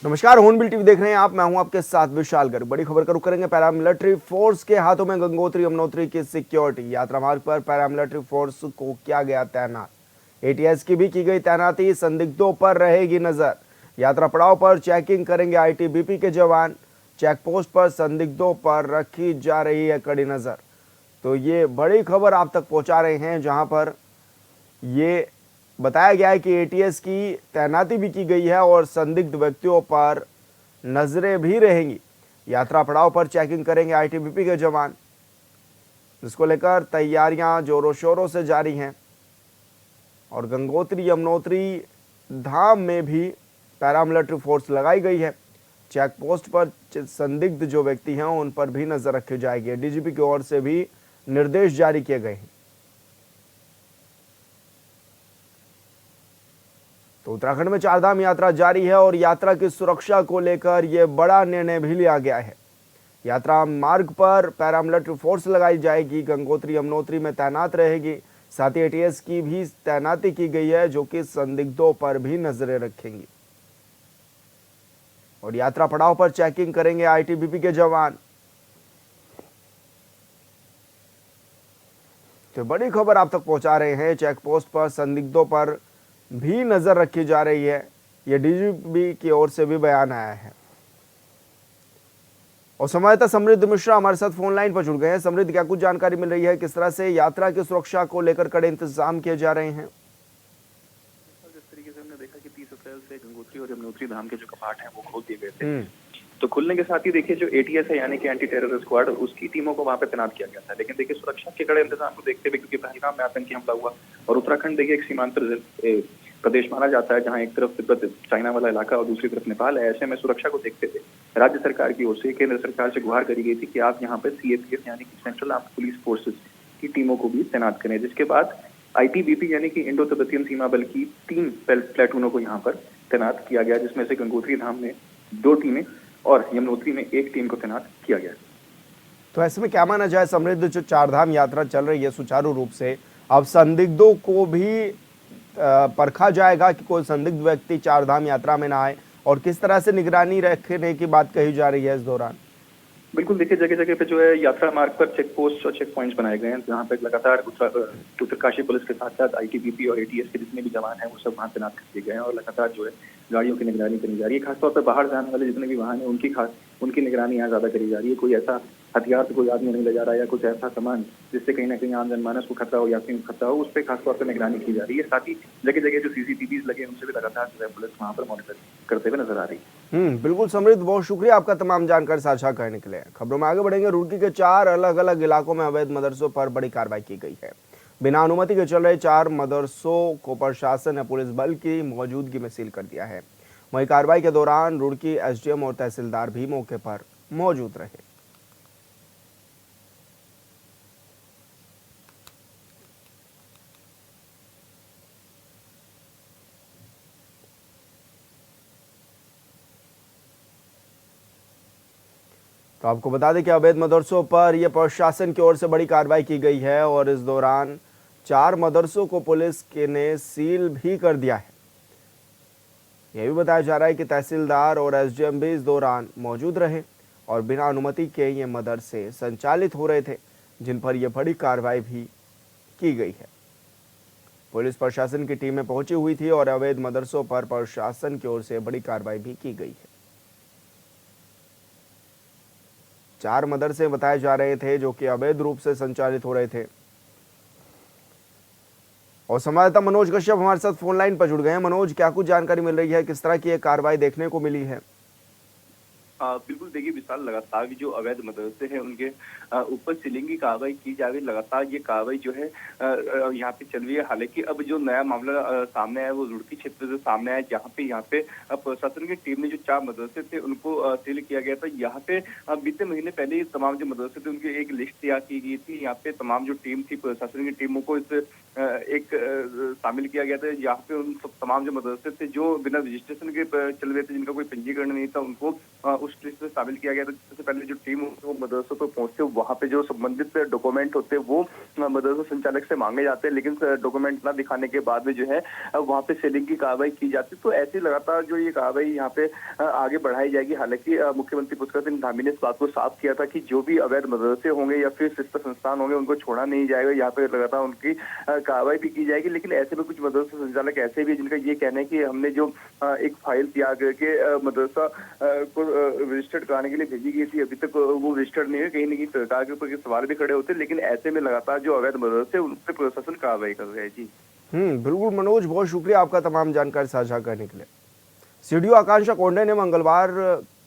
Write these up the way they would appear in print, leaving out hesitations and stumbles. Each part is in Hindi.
नमस्कार, हॉर्नबिल टीवी देख रहे हैं आप। मैं हूं आपके साथ विशाल गर्ग। बड़ी खबर का रुख करेंगे। पैरामिलिट्री फोर्स के हाथों में गंगोत्री यमुनोत्री की सिक्योरिटी। यात्रा मार्ग पर पैरामिलिट्री फोर्स को किया गया तैनात। एटीएस की भी की गई तैनाती। संदिग्धों पर रहेगी नजर। यात्रा पड़ाव पर चेकिंग करेंगे आईटीबीपी के जवान। चेक पोस्ट पर संदिग्धों पर रखी जा रही है कड़ी नजर। तो ये बड़ी खबर आप तक पहुंचा रहे हैं, जहां पर ये बताया गया है कि एटीएस की तैनाती भी की गई है और संदिग्ध व्यक्तियों पर नजरें भी रहेंगी। यात्रा पड़ाव पर चेकिंग करेंगे आईटीबीपी के जवान, जिसको लेकर तैयारियां जोरों शोरों से जारी हैं। और गंगोत्री यमुनोत्री धाम में भी पैरामिलिट्री फोर्स लगाई गई है। चेक पोस्ट पर संदिग्ध जो व्यक्ति हैं उन पर भी नजर रखी जाएगी। डीजीपी की ओर से भी निर्देश जारी किए गए हैं। तो उत्तराखंड में चारधाम यात्रा जारी है और यात्रा की सुरक्षा को लेकर यह बड़ा निर्णय भी लिया गया है। यात्रा मार्ग पर पैरामिलिट्री फोर्स लगाई जाएगी, गंगोत्री यमुनोत्री में तैनात रहेगी। साथ ही एटीएस की भी तैनाती की गई है, जो कि संदिग्धों पर भी नजरें रखेंगी। और यात्रा पड़ाव पर चेकिंग करेंगे आईटीबीपी के जवान। तो बड़ी खबर आप तक पहुंचा रहे हैं। चेक पोस्ट पर संदिग्धों पर भी नजर रखी जा रही है। यह डीजीपी की ओर से भी बयान आया है। और संवाददाता समृद्ध मिश्रा हमारे साथ फोन लाइन पर जुड़ गए हैं। समृद्ध, क्या कुछ जानकारी मिल रही है? किस तरह से यात्रा की सुरक्षा को लेकर कड़े इंतजाम किए जा रहे हैं? जिस तरीके से हमने देखा कि 30 अप्रैल से गंगोत्री और यमुनोत्री धाम के जो कपाट हैं वो खोल दिए गए थे, तो खुलने के साथ ही देखिए जो एटीएस है यानी कि एंटी टेरर स्क्वाड, उसकी टीमों को वहां पे तैनात किया गया था। लेकिन देखिए सुरक्षा के कड़े इंतजाम को देखते हुए, क्योंकि पहलगाम में आतंकी हमला हुआ और उत्तराखंड देखिए एक सीमांतर प्रदेश माना जाता है, जहां एक तरफ तिब्बत चाइना वाला इलाका और दूसरी तरफ नेपाल है। ऐसे में सुरक्षा को देखते हुए राज्य सरकार की ओर से केंद्र सरकार से गुहार करी गई थी कि आप यहाँ पे सीएपीएफ यानी कि सेंट्रल आर्म्ड पुलिस फोर्सेस की टीमों को भी तैनात करें। जिसके बाद आईटीबीपी यानी कि इंडो तिब्बतियन सीमा बल की 3 प्लेटूनों को यहाँ पर तैनात किया गया, जिसमें से गंगोत्री धाम में 2 टीमें और यमुनोत्री में 1 टीम को तैनात किया गया। तो ऐसे में क्या माना जाए समृद्ध, जो चारधाम यात्रा चल रही है सुचारू रूप से, अब संदिग्धों को भी परखा जाएगा कि कोई संदिग्ध व्यक्ति चारधाम यात्रा में ना आए, और किस तरह से निगरानी रखने की बात कही जा रही है इस दौरान? बिल्कुल, देखिए जगह जगह पे जो है यात्रा मार्ग पर चेक पोस्ट और चेक पॉइंट्स बनाए गए हैं, जहाँ पे लगातार उत्तरकाशी पुलिस के साथ साथ आईटीबीपी और एटीएस के जितने भी जवान हैं वो सब वहाँ तैनात कर दिए गए हैं और लगातार जो है गाड़ियों की निगरानी करी जा रही है। खासतौर पर बाहर जाने वाले जितने भी वाहन है उनकी निगरानी यहाँ ज्यादा करी जा रही है। कोई ऐसा हथियार तो कोई आदमी नहीं ले जा रहा है या कुछ ऐसा सामान जिससे कहीं ना कहीं आम जनमानस को खतरा हो, यात्रियों को खतरा हो, उस पर खासतौर पर निगरानी की जा रही है। साथ ही जगह जगह जो सीसीटीवी लगे उनसे भी लगातार जो है पुलिस वहाँ पर मॉनिटर करते हुए नजर आ रही है। बिल्कुल समृद्ध, बहुत शुक्रिया आपका तमाम जानकारी साझा करने के लिए। खबरों में आगे बढ़ेंगे। रुड़की के 4 अलग अलग इलाकों में अवैध मदरसों पर बड़ी कार्रवाई की गई है। बिना अनुमति के चल रहे 4 मदरसों को प्रशासन ने पुलिस बल की मौजूदगी में सील कर दिया है। वहीं कार्रवाई के दौरान रुड़की एसडीएम और तहसीलदार भी मौके पर मौजूद रहे। तो आपको बता दें कि अवैध मदरसों पर यह प्रशासन की ओर से बड़ी कार्रवाई की गई है और इस दौरान 4 मदरसों को पुलिस ने सील भी कर दिया है। यह भी बताया जा रहा है कि तहसीलदार और एसडीएम भी इस दौरान मौजूद रहे और बिना अनुमति के ये मदरसे संचालित हो रहे थे, जिन पर यह बड़ी कार्रवाई भी की गई है। पुलिस प्रशासन की टीमें पहुंची हुई थी और अवैध मदरसों पर प्रशासन की ओर से बड़ी कार्रवाई भी की गई है। 4 मदरसे बताए जा रहे थे जो कि अवैध रूप से संचालित हो रहे थे। और संवाददाता मनोज कश्यप हमारे साथ फोन लाइन पर जुड़ गए हैं। मनोज, क्या कुछ जानकारी मिल रही है? किस तरह की कार्रवाई देखने को मिली है? बिल्कुल, देखिए विशाल, लगातार जो अवैध मदरसे हैं उनके ऊपर सीलिंग की कार्रवाई की जा रही है। लगातार ये कार्रवाई जो है यहाँ पे चल रही है। हालांकि अब जो नया मामला सामने आया वो रुड़की क्षेत्र से सामने आया, जहाँ पे प्रशासन की टीम ने जो 4 मदरसे थे उनको सील किया गया था। यहाँ पे बीते महीने पहले ही तमाम जो मदरसे थे उनकी एक लिस्ट तैयार की गई थी। यहाँ पे तमाम जो टीम थी प्रशासन की टीमों को इस एक शामिल किया गया था। यहाँ पे उन सब तमाम जो मदरसे थे जो बिना रजिस्ट्रेशन के चल रहे थे, जिनका कोई पंजीकरण नहीं था, उनको उस लिस्ट में शामिल किया गया था। सबसे पहले जो टीम वो मदरसों पर पहुंचते वहाँ पे जो संबंधित डॉक्यूमेंट होते हैं वो मदरसा संचालक से मांगे जाते हैं, लेकिन डॉक्यूमेंट ना दिखाने के बाद में जो है वहाँ पे सीलिंग की कार्रवाई की जाती है। तो ऐसे लगातार जो ये कार्रवाई यहाँ पे आगे बढ़ाई जाएगी। हालांकि मुख्यमंत्री पुष्कर सिंह धामी ने इस बात को साफ किया था कि जो भी अवैध मदरसे होंगे या फिर शिक्षा संस्थान होंगे उनको छोड़ा नहीं जाएगा, यहाँ पे लगातार उनकी कार्रवाई भी की जाएगी। लेकिन ऐसे में कुछ मदरसा संचालक ऐसे भी जिनका ये कहना है कि हमने जो एक फाइल तैयार करके मदरसा को रजिस्टर्ड कराने के लिए भेजी गई थी, अभी तक वो रजिस्टर्ड नहीं है। कहीं ना कहीं सरकार के ऊपर सवाल भी खड़े होते हैं, लेकिन ऐसे में लगातार जो अवैध मदरसे उन पर प्रशासन कार्रवाई कर रहे हैं। जी बिल्कुल मनोज, बहुत शुक्रिया आपका तमाम जानकारी साझा करने के लिए। सीडीओ आकांक्षा कोंडे ने मंगलवार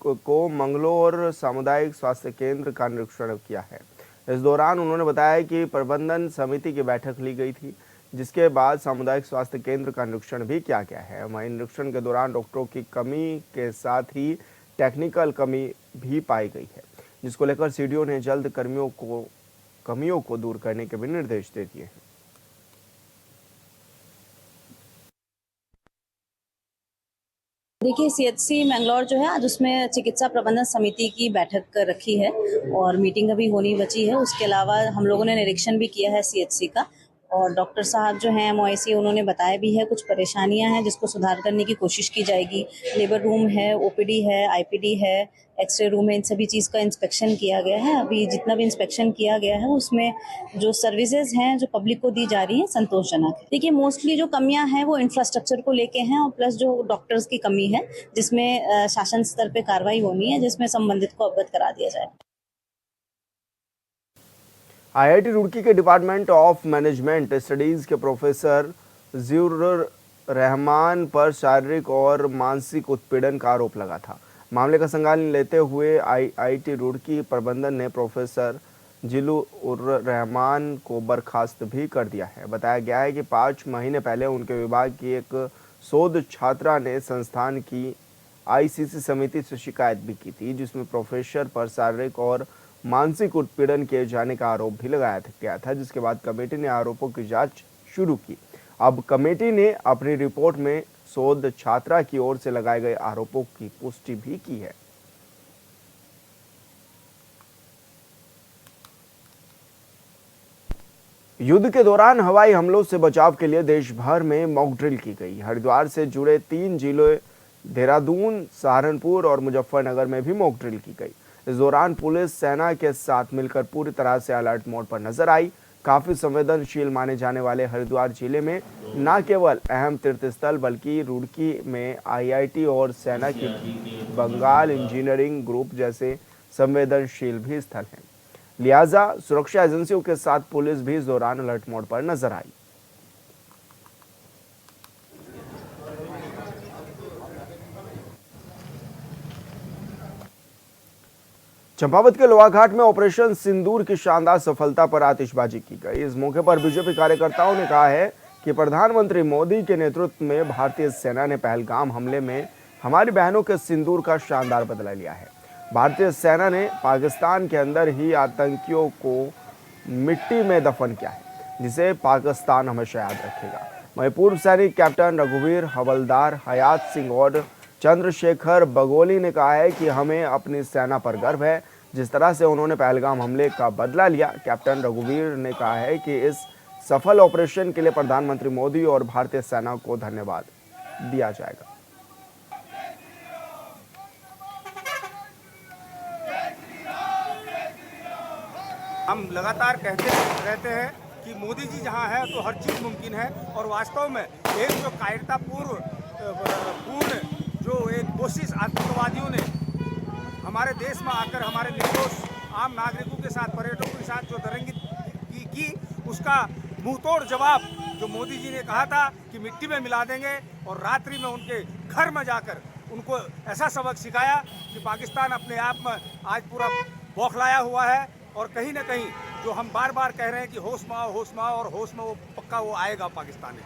को मंगलोर सामुदायिक स्वास्थ्य केंद्र का निरीक्षण किया है। इस दौरान उन्होंने बताया कि प्रबंधन समिति की बैठक ली गई थी, जिसके बाद सामुदायिक स्वास्थ्य केंद्र का निरीक्षण भी किया गया है। वहीं निरीक्षण के दौरान डॉक्टरों की कमी के साथ ही टेक्निकल कमी भी पाई गई है, जिसको लेकर सीडीओ ने जल्द कमियों को दूर करने के भी निर्देश दे दिए हैं। देखिए, सीएचसी मैंगलोर जो है आज उसमें चिकित्सा प्रबंधन समिति की बैठक रखी है और मीटिंग अभी होनी बची है। उसके अलावा हम लोगों ने निरीक्षण भी किया है सीएचसी का, और डॉक्टर साहब जो हैं एमओआईसी उन्होंने बताया भी है कुछ परेशानियां हैं जिसको सुधार करने की कोशिश की जाएगी। लेबर रूम है, ओपीडी है, आईपीडी है, एक्सरे रूम है, इन सभी चीज़ का इंस्पेक्शन किया गया है। अभी जितना भी इंस्पेक्शन किया गया है उसमें जो सर्विसेज हैं जो पब्लिक को दी जा रही हैं संतोषजनक है। देखिए, मोस्टली जो कमियां हैं वो इंफ्रास्ट्रक्चर को लेके हैं और प्लस जो डॉक्टर्स की कमी है, जिसमें शासन स्तर पे कार्रवाई होनी है, जिसमें संबंधित को अवगत करा दिया जाए। आईआईटी रुड़की के डिपार्टमेंट ऑफ मैनेजमेंट स्टडीज के प्रोफेसर जियुर रहमान पर शारीरिक और मानसिक उत्पीड़न का आरोप लगा था। मामले का संज्ञान लेते हुए आईआईटी रुड़की प्रबंधन ने प्रोफेसर जियुर रहमान को बर्खास्त भी कर दिया है। बताया गया है कि 5 महीने पहले उनके विभाग की एक शोध छात्रा ने संस्थान की आईसीसी समिति से शिकायत भी की थी, जिसमें प्रोफेसर पर शारीरिक और मानसिक उत्पीड़न किए जाने का आरोप भी लगाया गया था, जिसके बाद कमेटी ने आरोपों की जांच शुरू की। अब कमेटी ने अपनी रिपोर्ट में शोध छात्रा की ओर से लगाए गए आरोपों की पुष्टि भी की है। युद्ध के दौरान हवाई हमलों से बचाव के लिए देश भर में मॉक ड्रिल की गई। हरिद्वार से जुड़े 3 जिलों देहरादून, सहारनपुर और मुजफ्फरनगर में भी मॉक ड्रिल की गई। इस दौरान पुलिस सेना के साथ मिलकर पूरी तरह से अलर्ट मोड पर नजर आई। काफी संवेदनशील माने जाने वाले हरिद्वार जिले में न केवल अहम तीर्थ स्थल बल्कि रुड़की में आईआईटी और सेना की बंगाल इंजीनियरिंग ग्रुप जैसे संवेदनशील भी स्थल हैं। लिहाजा सुरक्षा एजेंसियों के साथ पुलिस भी इस दौरान अलर्ट मोड पर नजर आई। चंपावत के लोहाघाट में ऑपरेशन सिंदूर की शानदार सफलता पर आतिशबाजी की गई। इस मौके पर बीजेपी कार्यकर्ताओं ने कहा है कि प्रधानमंत्री मोदी के नेतृत्व में भारतीय सेना ने पहलगाम हमले में हमारी बहनों के सिंदूर का शानदार बदला लिया है। भारतीय सेना ने पाकिस्तान के अंदर ही आतंकियों को मिट्टी में दफन किया है, जिसे पाकिस्तान हमेशा याद रखेगा। वहीं पूर्व सैनिक कैप्टन रघुवीर हवलदार, हयात सिंह और चंद्रशेखर बगोली ने कहा है कि हमें अपनी सेना पर गर्व है, जिस तरह से उन्होंने पहलगाम हमले का बदला लिया। कैप्टन रघुवीर ने कहा है कि इस सफल ऑपरेशन के लिए प्रधानमंत्री मोदी और भारतीय सेना को धन्यवाद दिया जाएगा। हम लगातार कहते रहते हैं कि मोदी जी जहां है तो हर चीज़ मुमकिन है, और वास्तव में एक जो कायरतापूर्ण जो एक कोशिश आतंकवादियों ने हमारे देश में आकर हमारे निर्दोष आम नागरिकों के साथ, पर्यटकों के साथ जो दंगे की उसका मुंहतोड़ जवाब जो मोदी जी ने कहा था कि मिट्टी में मिला देंगे, और रात्रि में उनके घर में जाकर उनको ऐसा सबक सिखाया कि पाकिस्तान अपने आप में आज पूरा बौखलाया हुआ है। और कहीं ना कहीं जो हम बार बार कह रहे हैं कि होश में आओ, और होश में वो पक्का वो आएगा पाकिस्तान में।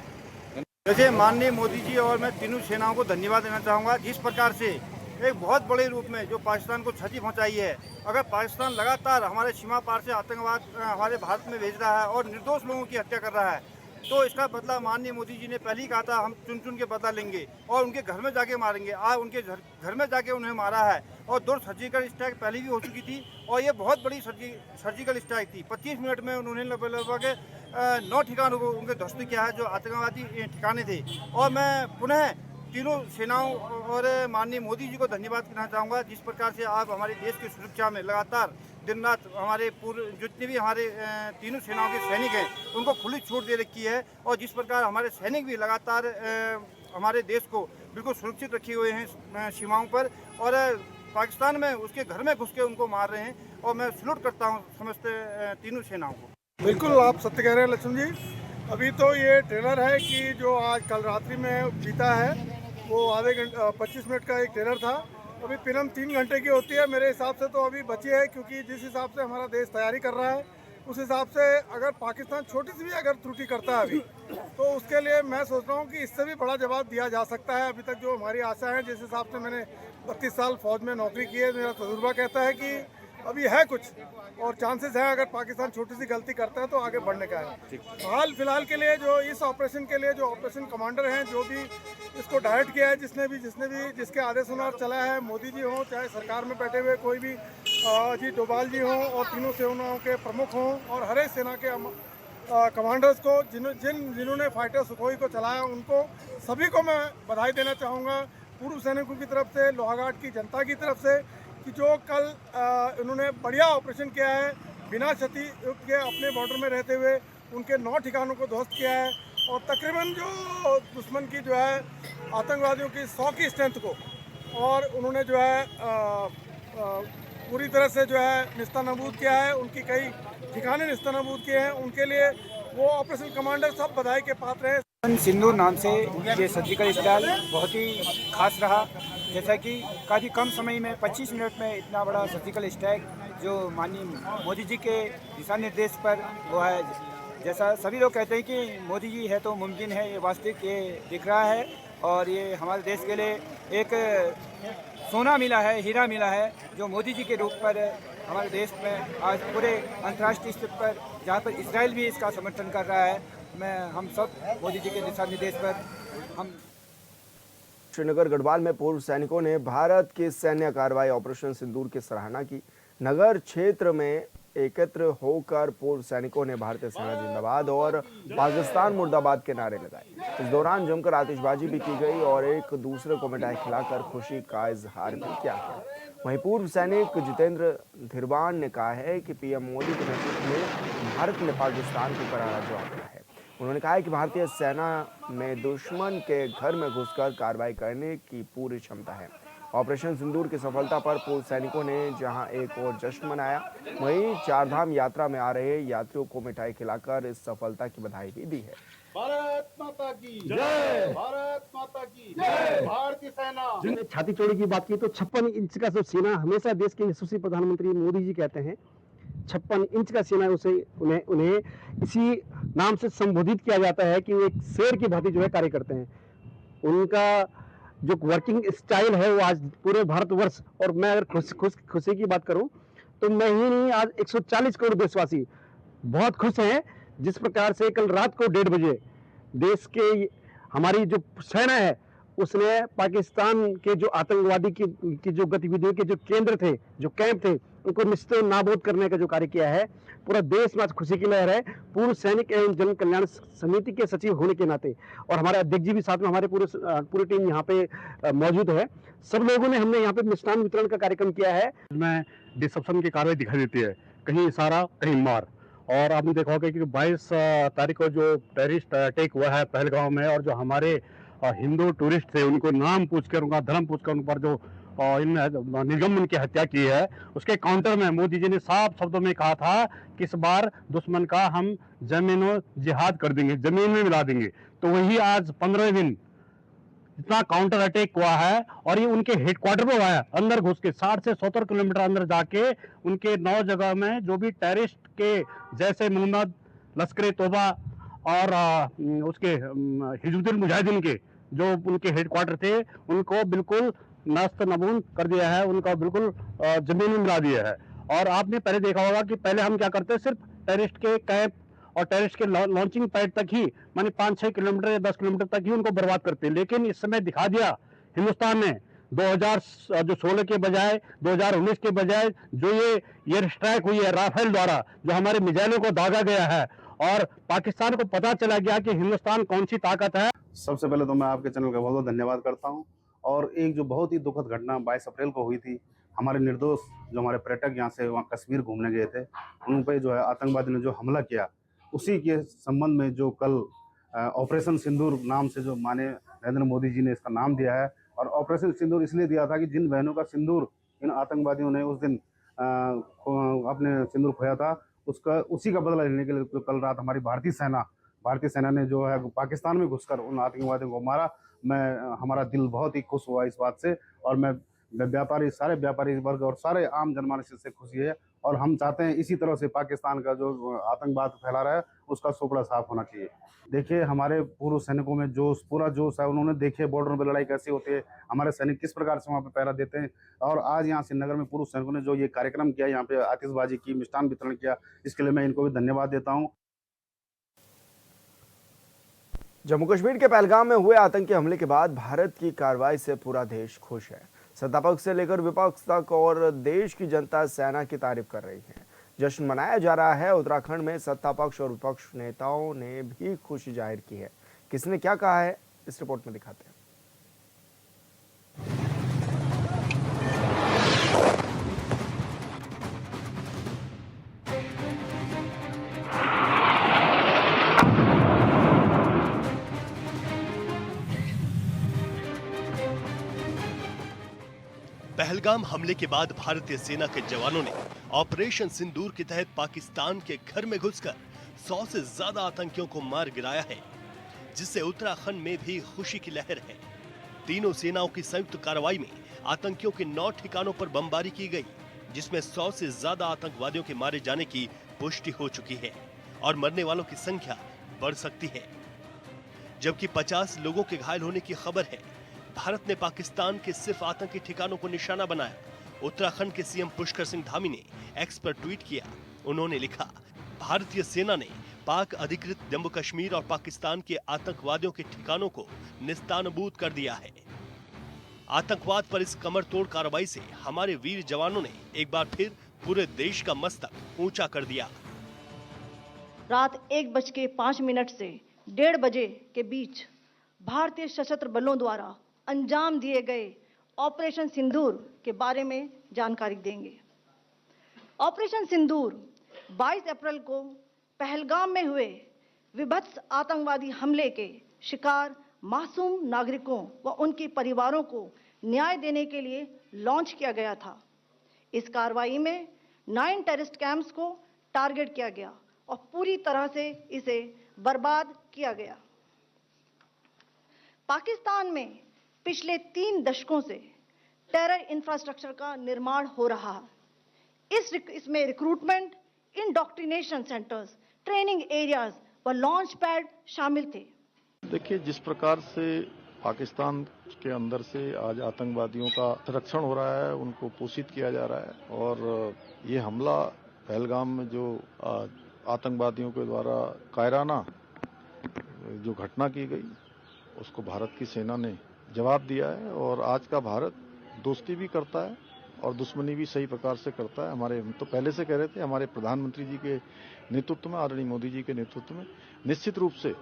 जैसे माननीय मोदी जी और मैं तीनों सेनाओं को धन्यवाद देना चाहूँगा, जिस प्रकार से एक बहुत बड़े रूप में जो पाकिस्तान को क्षति पहुंचाई है। अगर पाकिस्तान लगातार हमारे सीमा पार से आतंकवाद हमारे भारत में भेज रहा है और निर्दोष लोगों की हत्या कर रहा है, तो इसका बदला माननीय मोदी जी ने पहले ही कहा था हम चुन चुन के बदला लेंगे और उनके घर में जाके मारेंगे। आज उनके घर में जाके उन्हें मारा है, और 2 सर्जिकल स्ट्राइक पहले भी हो चुकी थी और ये बहुत बड़ी सर्जिकल स्ट्राइक थी। 25 मिनट में उन्होंने लगभग 9 ठिकानों को उनके ध्वस्त किया है जो आतंकवादी ठिकाने थे। और मैं पुनः तीनों सेनाओं और माननीय मोदी जी को धन्यवाद करना चाहूँगा जिस प्रकार से आप हमारे देश की सुरक्षा में लगातार दिन रात हमारे पूरे जितने भी हमारे तीनों सेनाओं के सैनिक हैं उनको खुली छूट दे रखी है और जिस प्रकार हमारे सैनिक भी लगातार हमारे देश को बिल्कुल सुरक्षित रखे हुए हैं सीमाओं पर और पाकिस्तान में उसके घर में घुस के उनको मार रहे हैं। और मैं सैल्यूट करता हूँ समस्त तीनों सेनाओं को। बिल्कुल आप सत्य कह रहे हैं लक्ष्मण जी। अभी तो ये ट्रेलर है कि जो आज कल रात्रि में बीता है वो आधे घंटे 25 मिनट का एक ट्रेलर था। अभी फिल्म 3 घंटे की होती है मेरे हिसाब से तो अभी बची है क्योंकि जिस हिसाब से हमारा देश तैयारी कर रहा है उस हिसाब से अगर पाकिस्तान छोटी सी भी अगर त्रुटि करता है अभी तो उसके लिए मैं सोच रहा हूँ कि इससे भी बड़ा जवाब दिया जा सकता है। अभी तक जो हमारी आशा है जिस हिसाब से मैंने 32 साल फौज में नौकरी की है मेरा तजुर्बा कहता है कि अभी है कुछ और चांसेस है अगर पाकिस्तान छोटी सी गलती करता है तो आगे बढ़ने का है। हाल फिलहाल के लिए जो इस ऑपरेशन के लिए जो ऑपरेशन कमांडर हैं जो भी इसको डायरेक्ट किया है जिसने भी जिसके आदेश अनुसार चला है मोदी जी हों चाहे सरकार में बैठे हुए कोई भी अजीत डोभाल जी हों और तीनों सेनाओं के प्रमुख हों और हर एक सेना के कमांडर्स को जिन्होंने फाइटर सुखोई को चलाया उनको सभी को मैं बधाई देना चाहूँगा। पूर्व सैनिकों की तरफ से लोहाघाट की जनता की तरफ से कि जो कल उन्होंने बढ़िया ऑपरेशन किया है बिना क्षति के अपने बॉर्डर में रहते हुए उनके 9 ठिकानों को ध्वस्त किया है और तकरीबन जो दुश्मन की जो है आतंकवादियों की 100 की स्ट्रेंथ को और उन्होंने जो है पूरी तरह से जो है निस्तानाबूद किया है। उनकी कई ठिकाने निस्तानाबूद किए हैं उनके लिए वो ऑपरेशन कमांडर सब बधाई के पात्र हैं। सिंदूर नाम से ये सर्जिकल स्ट्राइक बहुत ही खास रहा जैसा कि काफ़ी कम समय में 25 मिनट में इतना बड़ा सर्जिकल स्ट्राइक जो माननीय मोदी जी के दिशा निर्देश पर वो है। जैसा सभी लोग कहते हैं कि मोदी जी है तो मुमकिन है ये वास्तविक ये दिख रहा है और ये हमारे देश के लिए एक सोना मिला है हीरा मिला है जो मोदी जी के रूप पर हमारे देश में आज पूरे अंतर्राष्ट्रीय स्तर पर जहाँ पर इजराइल भी इसका समर्थन कर रहा है। मैं हम सब मोदी जी के दिशा निर्देश पर हम श्रीनगर गढ़वाल में पूर्व सैनिकों ने भारत की सैन्य कार्रवाई ऑपरेशन सिंदूर की सराहना की। नगर क्षेत्र में एकत्र होकर पूर्व सैनिकों ने भारतीय सेना जिंदाबाद और पाकिस्तान मुर्दाबाद के नारे लगाए। इस दौरान जमकर आतिशबाजी भी की गई और एक दूसरे को मिठाई खिलाकर खुशी का इजहार भी किया गया। वहीं पूर्व सैनिक जितेंद्र धिरवान ने कहा है कि पीएम मोदी के नेतृत्व में भारत ने पाकिस्तान को करारा जवाब दिया है। उन्होंने कहा है कि भारतीय सेना में दुश्मन के घर में घुसकर कार्रवाई करने की पूरी क्षमता है। ऑपरेशन सिंदूर की सफलता पर पूर्व सैनिकों ने जहां एक और जश्न मनाया वहीं चारधाम यात्रा में आ रहे यात्रियों को मिठाई खिलाकर इस सफलता की बधाई भी दी है। भारत माता की जय, भारत माता की जय, भारतीय सेना। छाती चौड़ी की बात की तो 56 इंच का जो सेना हमेशा देश के यशस्वी प्रधानमंत्री मोदी जी कहते हैं 56 इंच का सेना उसे उन्हें इसी नाम से संबोधित किया जाता है कि वो एक शेर की भांति जो है कार्य करते हैं। उनका जो वर्किंग स्टाइल है वो आज पूरे भारतवर्ष और मैं अगर खुशी की बात करूं तो मैं ही नहीं आज 140 करोड़ देशवासी बहुत खुश हैं जिस प्रकार से कल रात को 1:30 बजे देश के हमारी जो सेना है उसने पाकिस्तान के जो आतंकवादी की जो गतिविधियों के जो केंद्र थे जो कैंप थे उनको निश्चित नाबूद करने का जो कार्य किया है। पूरा देश में आज खुशी की लहर है। पूर्व सैनिक एवं जन कल्याण समिति के सचिव होने के नाते और हमारे अध्यक्ष जी भी साथ में हमारे पूरी टीम यहाँ पे मौजूद है। सब लोगों ने हमने यहाँ पे मिष्ठान वितरण का कार्यक्रम किया है। इसमें डिसप्शन की कार्रवाई दिखाई देती है, कहीं इशारा कहीं मार। और आपने देखा होगा कि 22 तारीख को जो टेररिस्ट अटैक हुआ है पहलगांव में और जो हमारे हिंदू टूरिस्ट थे उनको नाम पूछकर उनका धर्म पूछकर उन पर जो इन निर्गमन की हत्या की है उसके काउंटर में मोदी जी ने साफ शब्दों में कहा था कि इस बार दुश्मन का हम जमीनों जिहाद कर देंगे, जमीन में मिला देंगे। तो वही आज 15 दिन इतना काउंटर अटैक हुआ है और ये उनके हेडक्वार्टर पे हुआ है, अंदर घुस के 60 से 70 किलोमीटर अंदर जाके उनके 9 जगह में जो भी टेररिस्ट के जैसे मोहम्मद लश्कर तोबा और उसके हिजबुल मुजाहिदीन के जो उनके हेडक्वार्टर थे उनको बिल्कुल नस्त नबून कर दिया है, उनका बिल्कुल जमीन में मिला दिया है। और आपने पहले देखा होगा कि पहले हम क्या करते सिर्फ टेररिस्ट के कैंप और टेररिस्ट के लॉन्चिंग पैड तक ही माने 5-6 किलोमीटर या 10 किलोमीटर तक ही उनको बर्बाद करते, लेकिन इस समय दिखा दिया हिंदुस्तान ने 2016 के बजाय 2019 के बजाय जो ये एयर स्ट्राइक हुई है राफेल द्वारा, जो हमारे मिसाइलों को दागा गया है और पाकिस्तान को पता चला गया कि हिंदुस्तान कौन सी ताकत है। सबसे पहले तो मैं आपके चैनल का बहुत बहुत धन्यवाद करता हूं। और एक जो बहुत ही दुखद घटना 22 अप्रैल को हुई थी, हमारे निर्दोष जो हमारे पर्यटक यहाँ से वहाँ कश्मीर घूमने गए थे, उन पर जो है आतंकवादी ने जो हमला किया, उसी के संबंध में जो कल ऑपरेशन सिंदूर नाम से जो माननीय नरेंद्र मोदी जी ने इसका नाम दिया है। और ऑपरेशन सिंदूर इसलिए दिया था कि जिन बहनों का सिंदूर इन आतंकवादियों ने उस दिन अपने सिंदूर खोया था, उसी का बदला लेने के लिए तो कल रात हमारी भारतीय सेना ने जो है पाकिस्तान में घुसकर उन आतंकवादियों को मारा। हमारा दिल बहुत ही खुश हुआ इस बात से, और सारे व्यापारी वर्ग और सारे आम जनमानस से खुशी है। और हम चाहते हैं इसी तरह से पाकिस्तान का जो आतंकवाद फैला रहा है उसका सोकड़ा साफ होना चाहिए। देखिए, हमारे पूर्व सैनिकों में पूरा जोश है। उन्होंने देखे बॉर्डर पर लड़ाई कैसी होती है, हमारे सैनिक किस प्रकार से वहाँ पे पहरा देते हैं। और आज यहाँ श्रीनगर में पूर्व सैनिकों ने जो ये कार्यक्रम किया, यहाँ पे आतिशबाजी की, मिष्ठान वितरण किया, इसके लिए मैं इनको भी धन्यवाद देता हूँ। जम्मू कश्मीर के पहलगाम में हुए आतंकी हमले के बाद भारत की कार्रवाई से पूरा देश खुश है। सत्तापक्ष से लेकर विपक्ष तक और देश की जनता सेना की तारीफ कर रही है। जश्न मनाया जा रहा है। उत्तराखंड में सत्तापक्ष और विपक्ष नेताओं ने भी खुशी जाहिर की है। किसने क्या कहा है, इस रिपोर्ट में दिखाते हैं। पहलगाम हमले के बाद भारतीय सेना के जवानों ने ऑपरेशन सिंदूर के तहत पाकिस्तान के घर में घुसकर 100 से ज्यादा आतंकियों को मार गिराया है, जिससे उत्तराखंड में भी खुशी की लहर है। तीनों सेनाओं की संयुक्त कार्रवाई में आतंकियों के 9 ठिकानों पर बमबारी की गई, जिसमें 100 से ज्यादा आतंकवादियों के मारे जाने की पुष्टि हो चुकी है और मरने वालों की संख्या बढ़ सकती है, जबकि 50 लोगों के घायल होने की खबर है। भारत ने पाकिस्तान के सिर्फ आतंकी ठिकानों को निशाना बनाया। उत्तराखंड के सीएम पुष्कर सिंह धामी ने एक्स पर ट्वीट किया। उन्होंने लिखा, भारतीय सेना ने पाक अधिकृत जम्मू कश्मीर और पाकिस्तान के आतंकवादियों के ठिकानों को निस्तानबूद कर दिया है। आतंकवाद पर इस कमर तोड़ कार्रवाई से हमारे वीर जवानों ने एक बार फिर पूरे देश का मस्तक ऊंचा कर दिया। रात 1:05 से 1:30 बजे के बीच भारतीय सशस्त्र बलों द्वारा अंजाम दिए गए ऑपरेशन सिंदूर के बारे में जानकारी देंगे। ऑपरेशन सिंदूर 22 अप्रैल को पहलगाम में हुए विभत्स आतंकवादी हमले के शिकार मासूम नागरिकों व उनके परिवारों को न्याय देने के लिए लॉन्च किया गया था। इस कार्रवाई में 9 टेररिस्ट कैंप्स को टारगेट किया गया और पूरी तरह से इसे बर्बाद किया गया। पाकिस्तान में पिछले 3 दशकों से टेरर इंफ्रास्ट्रक्चर का निर्माण हो रहा है। इसमें recruitment, indoctrination centres, training areas व लॉन्च पैड शामिल थे। देखिए, जिस प्रकार से पाकिस्तान के अंदर से आज आतंकवादियों का संरक्षण हो रहा है, उनको पोषित किया जा रहा है, और ये हमला पहलगाम में जो आतंकवादियों के द्वारा कायराना जो घटना की गई, उसको भारत की सेना ने जवाब दिया है। और आज का भारत दोस्ती भी करता है और दुश्मनी भी सही प्रकार से करता है। हम तो पहले से कह रहे थे, हमारे प्रधानमंत्री जी के नेतृत्व में, आदरणीय मोदी जी के नेतृत्व में निश्चित रूप से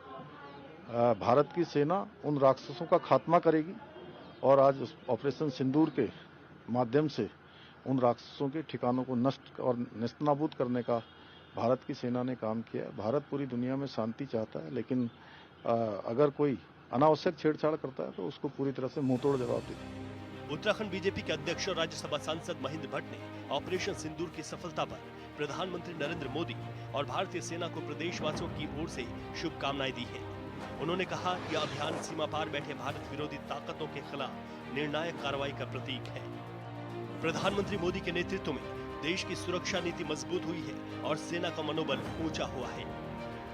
भारत की सेना उन राक्षसों का खात्मा करेगी। और आज ऑपरेशन सिंदूर के माध्यम से उन राक्षसों के ठिकानों को नष्ट और नेस्तनाबूद करने का भारत की सेना ने काम किया है। भारत पूरी दुनिया में शांति चाहता है, लेकिन अगर कोई अनावश्यक छेड़छाड़ करता है तो उसको पूरी तरह से मुंहतोड़ जवाब देता है। उत्तराखंड बीजेपी के अध्यक्ष और राज्यसभा सांसद महेंद्र भट्ट ने ऑपरेशन सिंदूर की सफलता पर प्रधानमंत्री नरेंद्र मोदी और भारतीय सेना को प्रदेशवासियों की ओर से शुभकामनाएं दी है। उन्होंने कहा कि अभियान सीमा पार बैठे भारत विरोधी ताकतों के खिलाफ निर्णायक कार्रवाई का प्रतीक है। प्रधानमंत्री मोदी के नेतृत्व में देश की सुरक्षा नीति मजबूत हुई है और सेना का मनोबल ऊंचा हुआ है।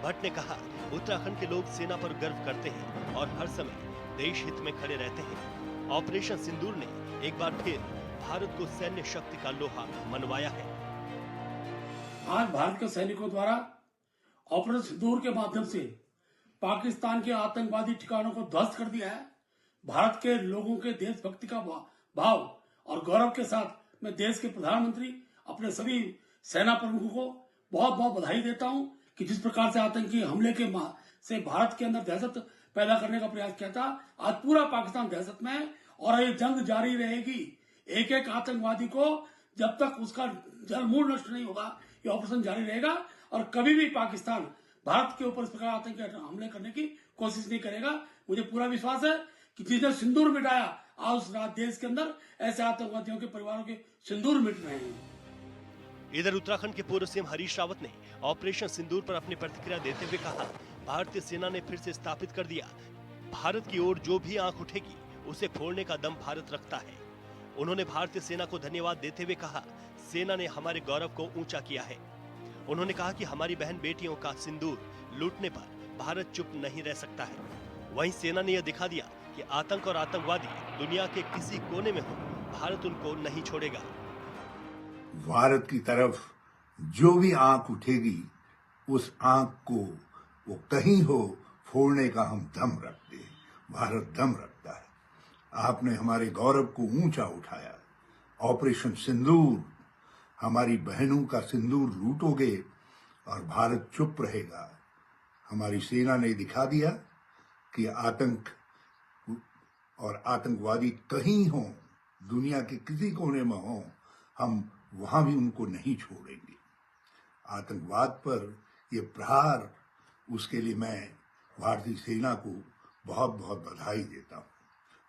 भट्ट ने कहा, उत्तराखंड के लोग सेना पर गर्व करते हैं और हर समय देश हित में खड़े रहते हैं। ऑपरेशन सिंदूर ने एक बार फिर भारत को सैन्य शक्ति का लोहा मनवाया है। आज भारत के सैनिकों द्वारा ऑपरेशन सिंदूर के माध्यम से पाकिस्तान के आतंकवादी ठिकानों को ध्वस्त कर दिया है। भारत के लोगों के देशभक्ति का भाव और गौरव के साथ मैं देश के प्रधानमंत्री अपने सभी सेना प्रमुखों को बहुत बहुत बधाई देता हूं कि जिस प्रकार से आतंकी हमले के से भारत के अंदर दहशत पैदा करने का प्रयास किया था, आज पूरा पाकिस्तान दहशत में है और ये जंग जारी रहेगी। एक एक आतंकवादी को जब तक उसका जड़मूल नष्ट नहीं होगा ये ऑपरेशन जारी रहेगा और कभी भी पाकिस्तान भारत के ऊपर इस प्रकार आतंकी हमले करने की कोशिश नहीं करेगा। मुझे पूरा विश्वास है कि जिसने सिंदूर मिटाया आज उस रात देश के अंदर ऐसे आतंकवादियों के परिवारों के सिंदूर मिट रहे हैं। इधर उत्तराखंड के पूर्व सीएम हरीश रावत ने ऑपरेशन सिंदूर पर अपनी प्रतिक्रिया देते हुए कहा, भारतीय सेना ने फिर से स्थापित कर दिया, भारत की ओर जो भी आंख उठेगी उसे फोड़ने का दम भारत रखता है। उन्होंने भारतीय सेना को धन्यवाद देते हुए कहा, सेना ने हमारे गौरव को ऊंचा किया है। उन्होंने कहा कि हमारी बहन बेटियों का सिंदूर लूटने पर भारत चुप नहीं रह सकता है। वहीं सेना ने यह दिखा दिया कि आतंक और आतंकवादी दुनिया के किसी कोने में हो, भारत उनको नहीं छोड़ेगा। भारत की तरफ जो भी आंख उठेगी उस आंख को वो कहीं हो फोड़ने का हम दम रखते हैं। भारत दम रखता है। आपने हमारे गौरव को ऊंचा उठाया। ऑपरेशन सिंदूर, हमारी बहनों का सिंदूर लूटोगे और भारत चुप रहेगा। हमारी सेना ने दिखा दिया कि आतंक और आतंकवादी कहीं हो, दुनिया के किसी कोने में हो, हम वहां भी उनको नहीं छोड़ेंगे। आतंकवाद पर ये प्रहार, उसके लिए मैं भारतीय सेना को बहुत बहुत बधाई देता हूं।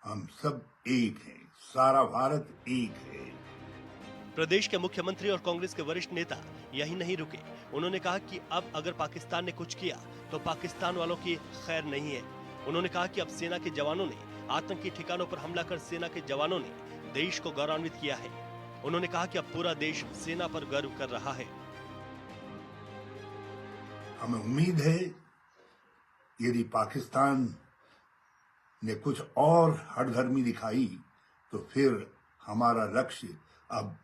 हम सब एक हैं, सारा भारत एक है। प्रदेश के मुख्यमंत्री और कांग्रेस के वरिष्ठ नेता यही नहीं रुके। उन्होंने कहा कि अब अगर पाकिस्तान ने कुछ किया तो पाकिस्तान वालों की खैर नहीं है। उन्होंने कहा कि अब सेना के जवानों ने आतंकी ठिकानों पर हमला कर सेना के जवानों ने देश को गौरवान्वित किया है। उन्होंने कहा कि अब पूरा देश सेना पर गर्व कर रहा है। हमें उम्मीद है यदि पाकिस्तान ने कुछ और हठधर्मी दिखाई तो फिर हमारा लक्ष्य अब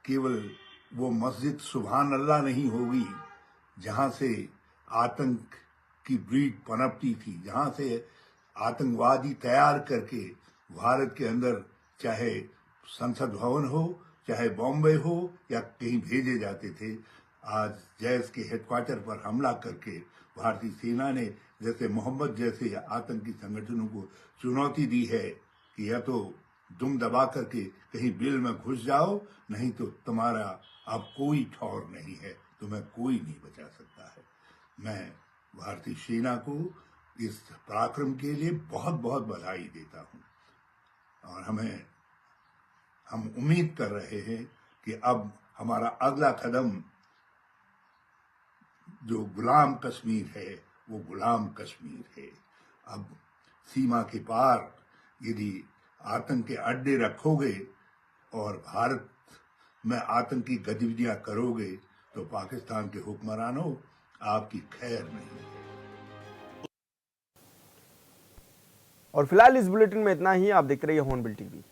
केवल वो मस्जिद सुभान अल्लाह नहीं होगी जहां से आतंक की ब्रीड पनपती थी, जहां से आतंकवादी तैयार करके भारत के अंदर चाहे संसद भवन हो, चाहे बॉम्बे हो या कहीं भेजे जाते थे। आज जैश के हेडक्वार्टर पर हमला करके भारतीय सेना ने जैसे मोहम्मद जैसे आतंकी संगठनों को चुनौती दी है कि या तो दुम दबा करके कहीं बिल में घुस जाओ, नहीं तो तुम्हारा अब कोई ठौर नहीं है, तुम्हें कोई नहीं बचा सकता है। मैं भारतीय सेना को इस पराक्रम के लिए बहुत बहुत बधाई देता हूं और हम उम्मीद कर रहे हैं कि अब हमारा अगला कदम जो गुलाम कश्मीर है वो गुलाम कश्मीर है। अब सीमा के पार यदि आतंक के अड्डे रखोगे और भारत में आतंकी गतिविधियां करोगे तो पाकिस्तान के हुक्मरानों आपकी खैर नहीं है। और फिलहाल इस बुलेटिन में इतना ही। आप देख रहे हैं हॉर्नबिल टीवी।